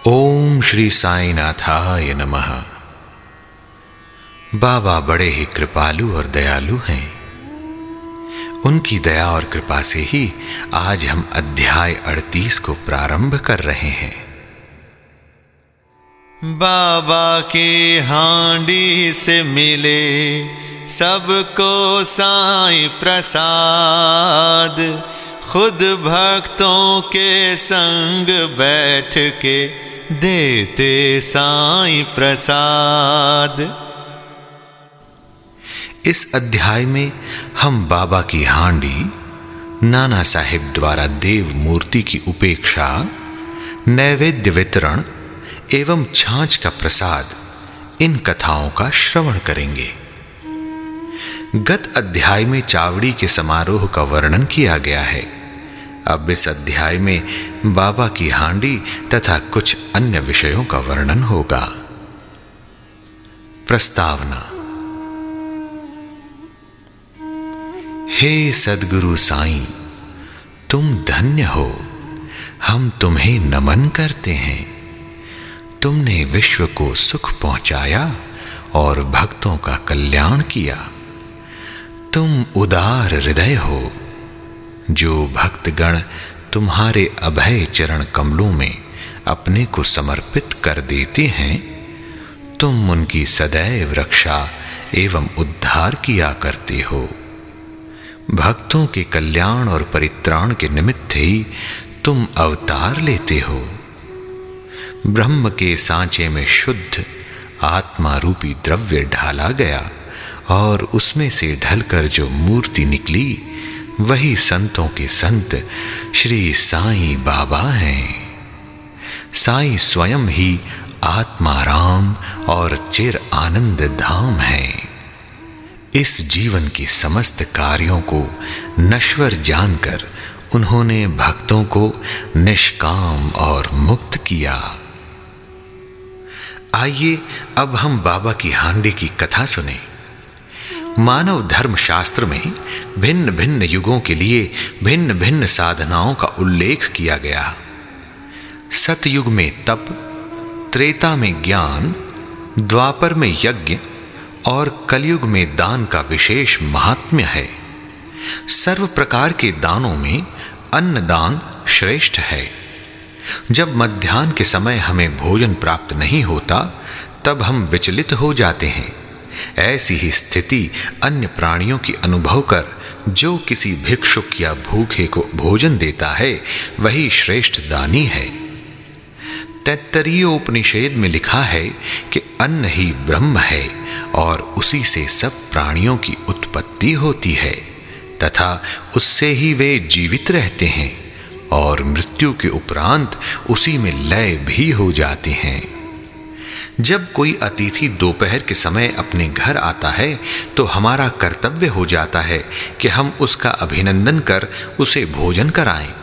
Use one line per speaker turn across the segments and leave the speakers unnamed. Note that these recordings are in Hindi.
ओम श्री साईनाथाय नमः। बाबा बड़े ही कृपालु और दयालु हैं। उनकी दया और कृपा से ही आज हम अध्याय 38 को प्रारंभ कर रहे हैं।
बाबा की हांडी से मिले सबको साईं प्रसाद, खुद भक्तों के संग बैठ के देते साईं प्रसाद।
इस अध्याय में हम बाबा की हांडी, नाना साहिब द्वारा देव मूर्ति की उपेक्षा, नैवेद्य वितरण एवं छाछ का प्रसाद, इन कथाओं का श्रवण करेंगे। गत अध्याय में चावड़ी के समारोह का वर्णन किया गया है। अब इस अध्याय में बाबा की हांडी तथा कुछ अन्य विषयों का वर्णन होगा। प्रस्तावना। हे सद्गुरु साईं, तुम धन्य हो। हम तुम्हें नमन करते हैं। तुमने विश्व को सुख पहुंचाया और भक्तों का कल्याण किया। तुम उदार हृदय हो। जो भक्तगण तुम्हारे अभय चरण कमलों में अपने को समर्पित कर देते हैं, तुम उनकी सदैव रक्षा एवं उद्धार किया करते हो। भक्तों के कल्याण और परित्राण के निमित्त ही तुम अवतार लेते हो। ब्रह्म के सांचे में शुद्ध आत्मा रूपी द्रव्य ढाला गया और उसमें से ढलकर जो मूर्ति निकली, वही संतों के संत श्री साईं बाबा हैं। साईं स्वयं ही आत्माराम और चिर आनंद धाम है। इस जीवन के समस्त कार्यों को नश्वर जानकर उन्होंने भक्तों को निष्काम और मुक्त किया। आइए अब हम बाबा की हांडी की कथा सुने। मानव धर्म शास्त्र में भिन्न भिन्न युगों के लिए भिन्न भिन्न साधनाओं का उल्लेख किया गया। सतयुग में तप, त्रेता में ज्ञान, द्वापर में यज्ञ और कलयुग में दान का विशेष महात्म्य है। सर्व प्रकार के दानों में अन्नदान श्रेष्ठ है। जब मध्याह्न के समय हमें भोजन प्राप्त नहीं होता, तब हम विचलित हो जाते हैं। ऐसी ही स्थिति अन्य प्राणियों की अनुभव कर जो किसी भिक्षुक या भूखे को भोजन देता है, वही श्रेष्ठ दानी है। तैत्तरीय उपनिषद में लिखा है कि अन्न ही ब्रह्म है और उसी से सब प्राणियों की उत्पत्ति होती है तथा उससे ही वे जीवित रहते हैं और मृत्यु के उपरांत उसी में लय भी हो जाते हैं। जब कोई अतिथि दोपहर के समय अपने घर आता है, तो हमारा कर्तव्य हो जाता है कि हम उसका अभिनंदन कर उसे भोजन कराएं।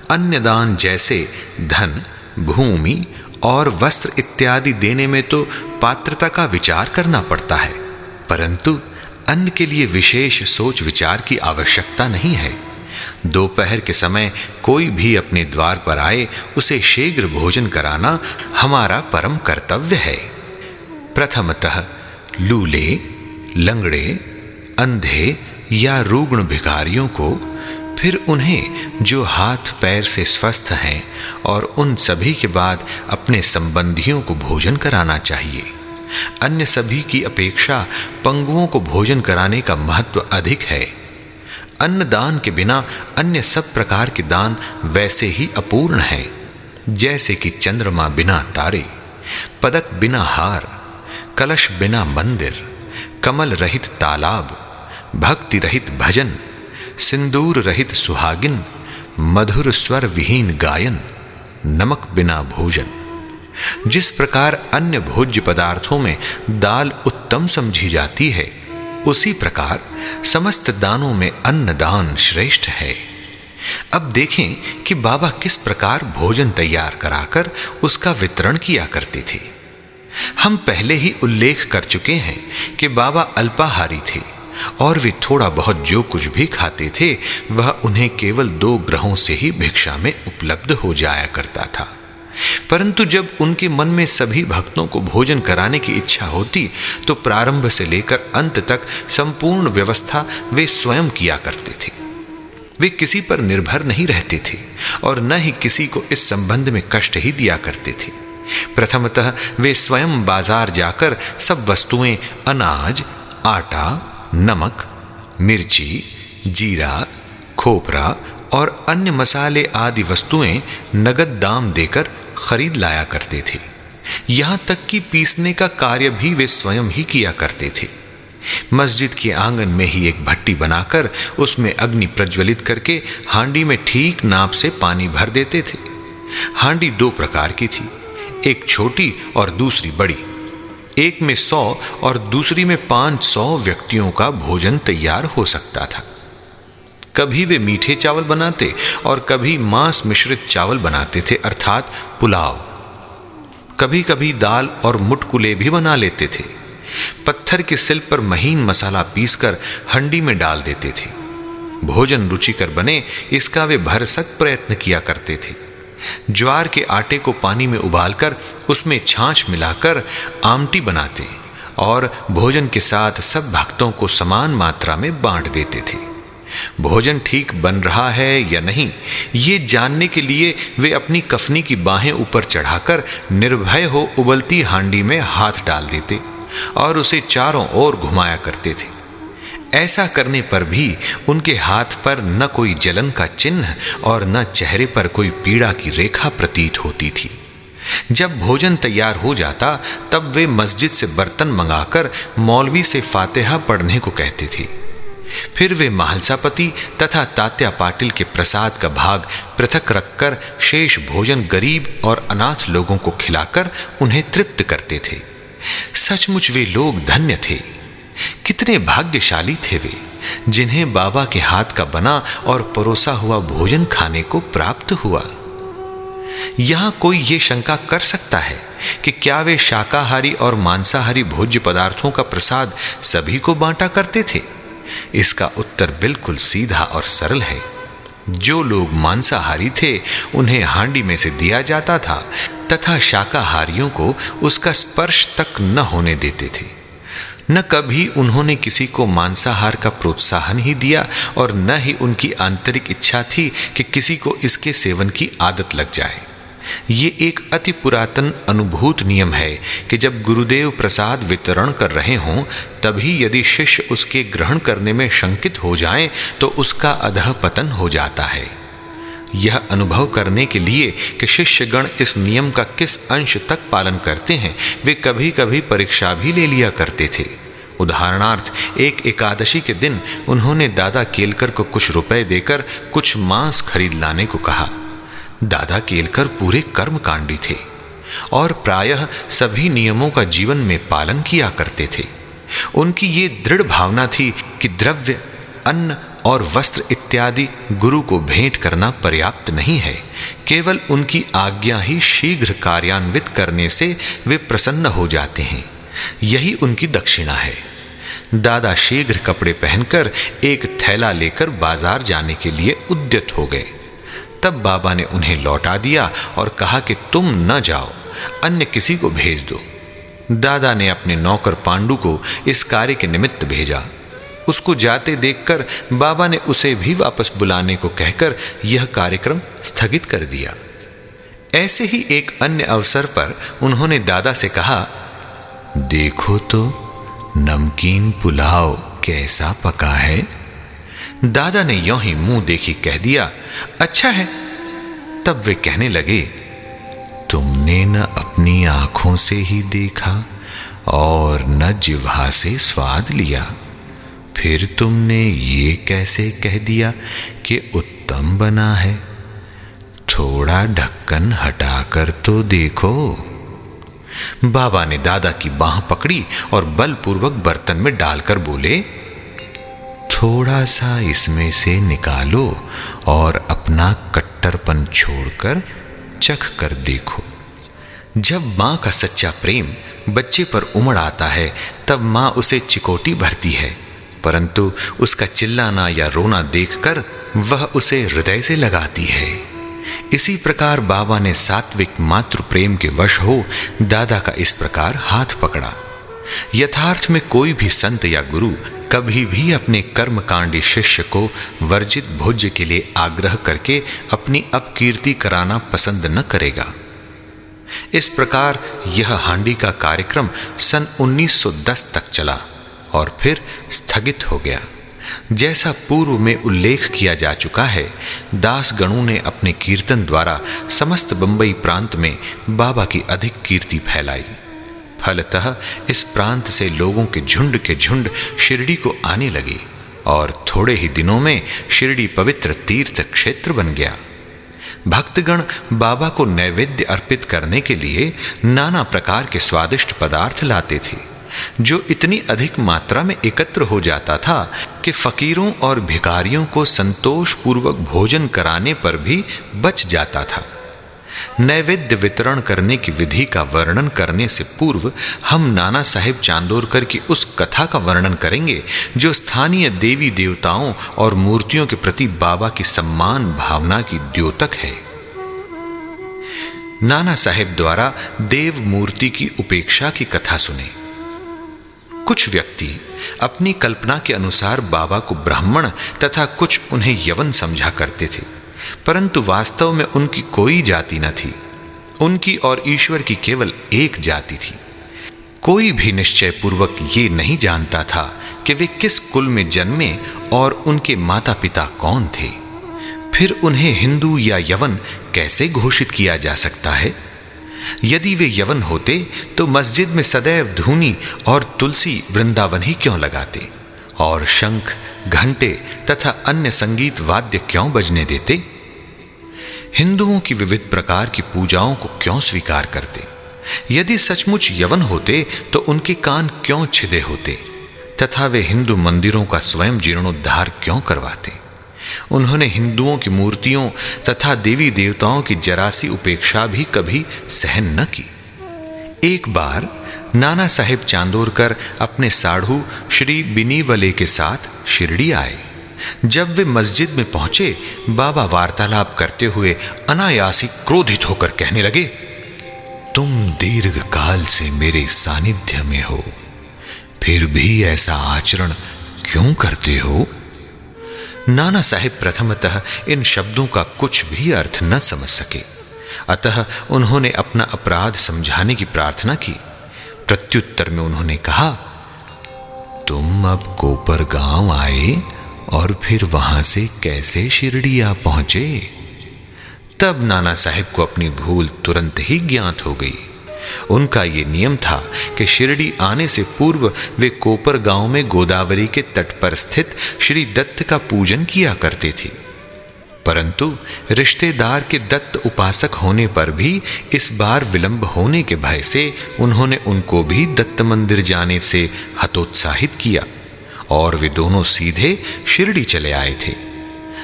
अन्नदान जैसे धन, भूमि और वस्त्र इत्यादि देने में तो पात्रता का विचार करना पड़ता है, परंतु अन्न के लिए विशेष सोच विचार की आवश्यकता नहीं है। दोपहर के समय कोई भी अपने द्वार पर आए, उसे शीघ्र भोजन कराना हमारा परम कर्तव्य है। प्रथमतः लूले, लंगड़े, अंधे या रुग्ण भिखारियों को, फिर उन्हें जो हाथ पैर से स्वस्थ हैं, और उन सभी के बाद अपने संबंधियों को भोजन कराना चाहिए। अन्य सभी की अपेक्षा पंगुओं को भोजन कराने का महत्व अधिक है। अन्नदान के बिना अन्य सब प्रकार के दान वैसे ही अपूर्ण हैं, जैसे कि चंद्रमा बिना तारे, पदक बिना हार, कलश बिना मंदिर, कमल रहित तालाब, भक्ति रहित भजन, सिंदूर रहित सुहागिन, मधुर स्वर विहीन गायन, नमक बिना भोजन। जिस प्रकार अन्य भोज्य पदार्थों में दाल उत्तम समझी जाती है, उसी प्रकार समस्त दानों में अन्नदान श्रेष्ठ है। अब देखें कि बाबा किस प्रकार भोजन तैयार कराकर उसका वितरण किया करते थे। हम पहले ही उल्लेख कर चुके हैं कि बाबा अल्पाहारी थे और वे थोड़ा बहुत जो कुछ भी खाते थे, वह उन्हें केवल 2 ग्रहों से ही भिक्षा में उपलब्ध हो जाया करता था। परंतु जब उनके मन में सभी भक्तों को भोजन कराने की इच्छा होती तो प्रारंभ से लेकर अंत तक संपूर्ण व्यवस्था वे स्वयं किया करते थे। वे किसी पर निर्भर नहीं रहते थे और न ही किसी को इस संबंध में कष्ट ही दिया करते थे। प्रथमतः वे स्वयं बाजार जाकर सब वस्तुएं अनाज, आटा, नमक, मिर्ची, जीरा, खोपरा और अन्य मसाले आदि वस्तुएं नगद दाम देकर खरीद लाया करते थे। यहां तक कि पीसने का कार्य भी वे स्वयं ही किया करते थे। मस्जिद के आंगन में ही एक भट्टी बनाकर उसमें अग्नि प्रज्वलित करके हांडी में ठीक नाप से पानी भर देते थे। हांडी 2 प्रकार की थी, एक छोटी और दूसरी बड़ी। एक में 100 और दूसरी में 500 व्यक्तियों का भोजन तैयार हो सकता था। कभी वे मीठे चावल बनाते और कभी मांस मिश्रित चावल बनाते थे, अर्थात पुलाव। कभी कभी दाल और मुटकुले भी बना लेते थे। पत्थर के सिल पर महीन मसाला पीसकर हंडी में डाल देते थे। भोजन रुचिकर बने इसका वे भरसक प्रयत्न किया करते थे। ज्वार के आटे को पानी में उबालकर उसमें छाछ मिलाकर आमटी बनाते और भोजन के साथ सब भक्तों को समान मात्रा में बांट देते थे। भोजन ठीक बन रहा है या नहीं, ये जानने के लिए वे अपनी कफनी की बाहें ऊपर चढ़ाकर निर्भय हो उबलती हांडी में हाथ डाल देते और उसे चारों ओर घुमाया करते थे। ऐसा करने पर भी उनके हाथ पर न कोई जलन का चिन्ह और न चेहरे पर कोई पीड़ा की रेखा प्रतीत होती थी। जब भोजन तैयार हो जाता तब वे मस्जिद से बर्तन मंगाकर मौलवी से फातिहा पढ़ने को कहते थे। फिर वे महालसापति तथा तात्या पाटिल के प्रसाद का भाग पृथक रखकर शेष भोजन गरीब और अनाथ लोगों को खिलाकर उन्हें तृप्त करते थे। सचमुच वे लोग धन्य थे। कितने भाग्यशाली थे वे, जिन्हें बाबा के हाथ का बना और परोसा हुआ भोजन खाने को प्राप्त हुआ। यहां कोई ये शंका कर सकता है कि क्या वे शाकाहारी और मांसाहारी भोज्य पदार्थों का प्रसाद सभी को बांटा करते थे? इसका उत्तर बिल्कुल सीधा और सरल है। जो लोग मांसाहारी थे उन्हें हांडी में से दिया जाता था तथा शाकाहारियों को उसका स्पर्श तक न होने देते थे। न कभी उन्होंने किसी को मांसाहार का प्रोत्साहन ही दिया और न ही उनकी आंतरिक इच्छा थी कि किसी को इसके सेवन की आदत लग जाए। ये एक अति पुरातन अनुभूत नियम है कि जब गुरुदेव प्रसाद वितरण कर रहे हों तभी यदि शिष्य उसके ग्रहण करने में शंकित हो जाए तो उसका अधःपतन हो जाता है। यह अनुभव करने के लिए कि शिष्यगण इस नियम का किस अंश तक पालन करते हैं, वे कभी कभी परीक्षा भी ले लिया करते थे। उदाहरणार्थ, एक एकादशी के दिन उन्होंने दादा केलकर को कुछ रुपए देकर कुछ मांस खरीद लाने को कहा। दादा केलकर पूरे कर्मकांडी थे और प्रायः सभी नियमों का जीवन में पालन किया करते थे। उनकी ये दृढ़ भावना थी कि द्रव्य, अन्न और वस्त्र इत्यादि गुरु को भेंट करना पर्याप्त नहीं है, केवल उनकी आज्ञा ही शीघ्र कार्यान्वित करने से वे प्रसन्न हो जाते हैं। यही उनकी दक्षिणा है। दादा शीघ्र कपड़े पहनकर एक थैला लेकर बाजार जाने के लिए उद्यत हो गए। तब बाबा ने उन्हें लौटा दिया और कहा कि तुम न जाओ, अन्य किसी को भेज दो। दादा ने अपने नौकर पांडु को इस कार्य के निमित्त भेजा। उसको जाते देखकर बाबा ने उसे भी वापस बुलाने को कहकर यह कार्यक्रम स्थगित कर दिया। ऐसे ही एक अन्य अवसर पर उन्होंने दादा से कहा, देखो तो नमकीन पुलाव कैसा पका है। दादा ने यों ही मुंह देखी कह दिया, अच्छा है। तब वे कहने लगे, तुमने न अपनी आंखों से ही देखा और न जिह्वा से स्वाद लिया, फिर तुमने ये कैसे कह दिया कि उत्तम बना है? थोड़ा ढक्कन हटाकर तो देखो। बाबा ने दादा की बांह पकड़ी और बलपूर्वक बर्तन में डालकर बोले, थोड़ा सा इसमें से निकालो और अपना कट्टरपन छोड़कर चख कर देखो। जब मां का सच्चा प्रेम बच्चे पर उमड़ आता है तब मां उसे चिकोटी भरती है, परंतु उसका चिल्लाना या रोना देखकर वह उसे हृदय से लगाती है। इसी प्रकार बाबा ने सात्विक मातृ प्रेम के वश हो दादा का इस प्रकार हाथ पकड़ा। यथार्थ में कोई भी संत या गुरु कभी भी अपने कर्मकांडी शिष्य को वर्जित भोज्य के लिए आग्रह करके अपनी अपकीर्ति कराना पसंद न करेगा। इस प्रकार यह हांडी का कार्यक्रम सन 1910 तक चला और फिर स्थगित हो गया। जैसा पूर्व में उल्लेख किया जा चुका है, दासगणों ने अपने कीर्तन द्वारा समस्त बंबई प्रांत में बाबा की अधिक कीर्ति फैलाई। फलतः इस प्रांत से लोगों के झुंड शिरडी को आने लगे और थोड़े ही दिनों में शिरडी पवित्र तीर्थ क्षेत्र बन गया। भक्तगण बाबा को नैवेद्य अर्पित करने के लिए नाना प्रकार के स्वादिष्ट पदार्थ लाते थे, जो इतनी अधिक मात्रा में एकत्र हो जाता था कि फकीरों और भिखारियों को संतोष पूर्वक भोजन कराने पर भी बच जाता था। नैवेद्य वितरण करने की विधि का वर्णन करने से पूर्व हम नाना साहेब चांदोरकर की उस कथा का वर्णन करेंगे जो स्थानीय देवी देवताओं और मूर्तियों के प्रति बाबा की सम्मान भावना की द्योतक है। नाना साहेब द्वारा देव मूर्ति की उपेक्षा की कथा सुने। कुछ व्यक्ति अपनी कल्पना के अनुसार बाबा को ब्राह्मण तथा कुछ उन्हें यवन समझा करते थे, परंतु वास्तव में उनकी कोई जाति न थी। उनकी और ईश्वर की केवल एक जाति थी। कोई भी निश्चय पूर्वक ये नहीं जानता था कि वे किस कुल में जन्मे और उनके माता पिता कौन थे। फिर उन्हें हिंदू या यवन कैसे घोषित किया जा सकता है? यदि वे यवन होते तो मस्जिद में सदैव धूनी और तुलसी वृंदावन ही क्यों लगाते और शंख, घंटे तथा अन्य संगीत वाद्य क्यों बजने देते? हिंदुओं की विविध प्रकार की पूजाओं को क्यों स्वीकार करते? यदि सचमुच यवन होते तो उनके कान क्यों छिदे होते तथा वे हिंदू मंदिरों का स्वयं जीर्णोद्धार क्यों करवाते? उन्होंने हिंदुओं की मूर्तियों तथा देवी देवताओं की जरासी उपेक्षा भी कभी सहन न की। एक बार नाना साहेब चांदोरकर अपने साढ़ू श्री बिनीवले के साथ शिरडी आए। जब वे मस्जिद में पहुंचे, बाबा वार्तालाप करते हुए अनायासी क्रोधित होकर कहने लगे, तुम दीर्घ काल से मेरे सानिध्य में हो, फिर भी ऐसा आचरण क्यों करते हो? नाना साहेब प्रथमतः इन शब्दों का कुछ भी अर्थ न समझ सके, अतः उन्होंने अपना अपराध समझाने की प्रार्थना की। प्रत्युत्तर में उन्होंने कहा, तुम अब कोपर गांव आए और फिर वहां से कैसे शिरडी आ पहुंचे? तब नाना साहेब को अपनी भूल तुरंत ही ज्ञात हो गई। उनका ये नियम था कि शिरडी आने से पूर्व वे कोपर गांव में गोदावरी के तट पर स्थित श्री दत्त का पूजन किया करते थे, परंतु रिश्तेदार के दत्त उपासक होने पर भी इस बार विलंब होने के भय से उन्होंने उनको भी दत्त मंदिर जाने से हतोत्साहित किया और वे दोनों सीधे शिरडी चले आए थे।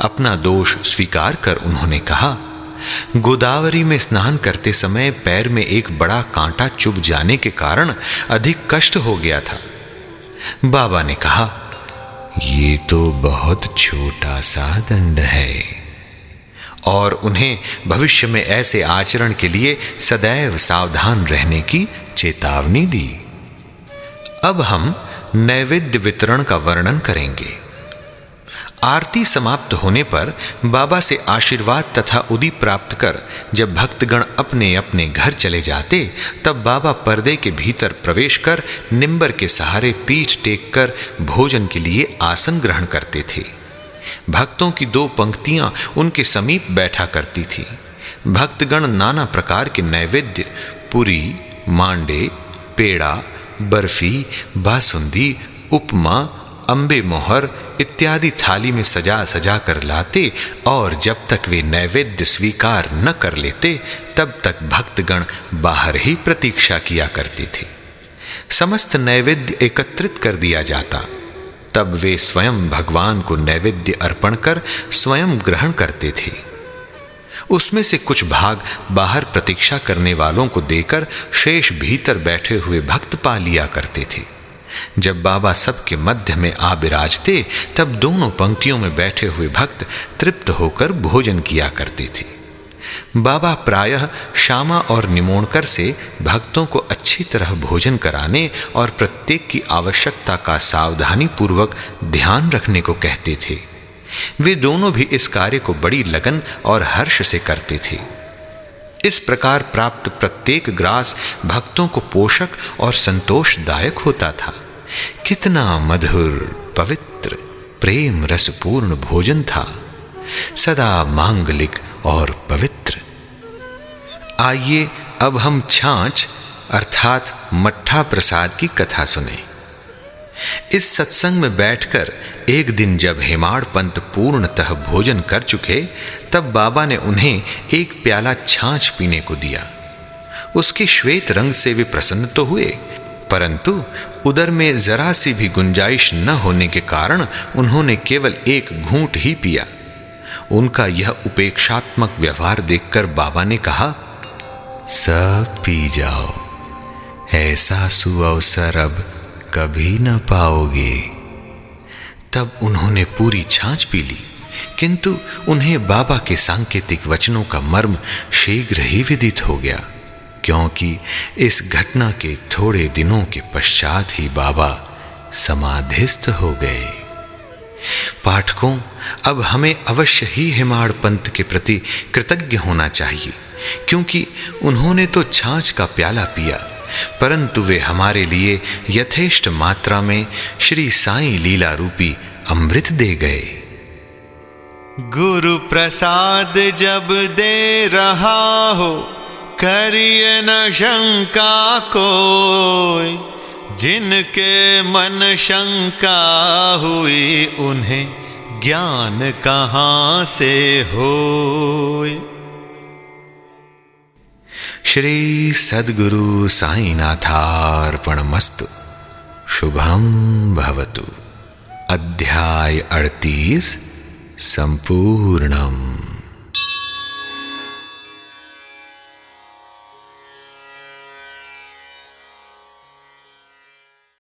अपना दोष स्वीकार कर उन्होंने कहा, गोदावरी में स्नान करते समय पैर में एक बड़ा कांटा चुभ जाने के कारण अधिक कष्ट हो गया था। बाबा ने कहा, ये तो बहुत छोटा सा दंड है, और उन्हें भविष्य में ऐसे आचरण के लिए सदैव सावधान रहने की चेतावनी दी। अब हम नैवेद्य वितरण का वर्णन करेंगे। आरती समाप्त होने पर बाबा से आशीर्वाद तथा उदी प्राप्त कर जब भक्तगण अपने अपने घर चले जाते, तब बाबा पर्दे के भीतर प्रवेश कर निंबर के सहारे पीठ टेक कर भोजन के लिए आसन ग्रहण करते थे। भक्तों की 2 पंक्तियां उनके समीप बैठा करती थी। भक्तगण नाना प्रकार के नैवेद्य, पुरी, मांडे, पेड़ा, बर्फी, बासुंदी, उपमा, अंबे मोहर इत्यादि थाली में सजा सजा कर लाते, और जब तक वे नैवेद्य स्वीकार न कर लेते तब तक भक्तगण बाहर ही प्रतीक्षा किया करते थे। समस्त नैवेद्य एकत्रित कर दिया जाता, तब वे स्वयं भगवान को नैवेद्य अर्पण कर स्वयं ग्रहण करते थे। उसमें से कुछ भाग बाहर प्रतीक्षा करने वालों को देकर शेष भीतर बैठे हुए भक्त पा लिया करते थे। जब बाबा सबके मध्य में आ विराजते, तब दोनों पंक्तियों में बैठे हुए भक्त तृप्त होकर भोजन किया करते थे। बाबा प्रायः श्यामा और निमोणकर से भक्तों को अच्छी तरह भोजन कराने और प्रत्येक की आवश्यकता का सावधानी पूर्वक ध्यान रखने को कहते थे। वे दोनों भी इस कार्य को बड़ी लगन और हर्ष से करते थे। इस प्रकार प्राप्त प्रत्येक ग्रास भक्तों को पोषक और संतोषदायक होता था। कितना मधुर, पवित्र, प्रेम रसपूर्ण भोजन था, सदा मांगलिक और पवित्र। आइए अब हम छाछ अर्थात मट्ठा प्रसाद की कथा सुने। इस सत्संग में बैठकर एक दिन जब हेमाड़ पंत पूर्णतः भोजन कर चुके, तब बाबा ने उन्हें एक प्याला छाछ पीने को दिया। उसके श्वेत रंग से वे प्रसन्न तो हुए, परंतु उदर में जरा सी भी गुंजाइश न होने के कारण उन्होंने केवल एक घूंट ही पिया। उनका यह उपेक्षात्मक व्यवहार देखकर बाबा ने कहा, सब पी जाओ, ऐसा सुअवसर अब कभी न पाओगे। तब उन्होंने पूरी छाछ पी ली, किंतु उन्हें बाबा के सांकेतिक वचनों का मर्म शीघ्र ही विदित हो गया, क्योंकि इस घटना के थोड़े दिनों के पश्चात ही बाबा समाधिस्थ हो गए। पाठकों, अब हमें अवश्य ही हेमाड़ पंत के प्रति कृतज्ञ होना चाहिए, क्योंकि उन्होंने तो छाछ का प्याला पिया, परंतु वे हमारे लिए यथेष्ट मात्रा में श्री साईं लीला रूपी अमृत दे गए।
गुरु प्रसाद जब दे रहा हो, करिए न शंका कोई। जिनके मन शंका हुई, उन्हें ज्ञान कहाँ से होए।
श्री सद्गुरु साईनाथार्पणमस्तु। शुभम भवतु। अध्याय 38 संपूर्णम।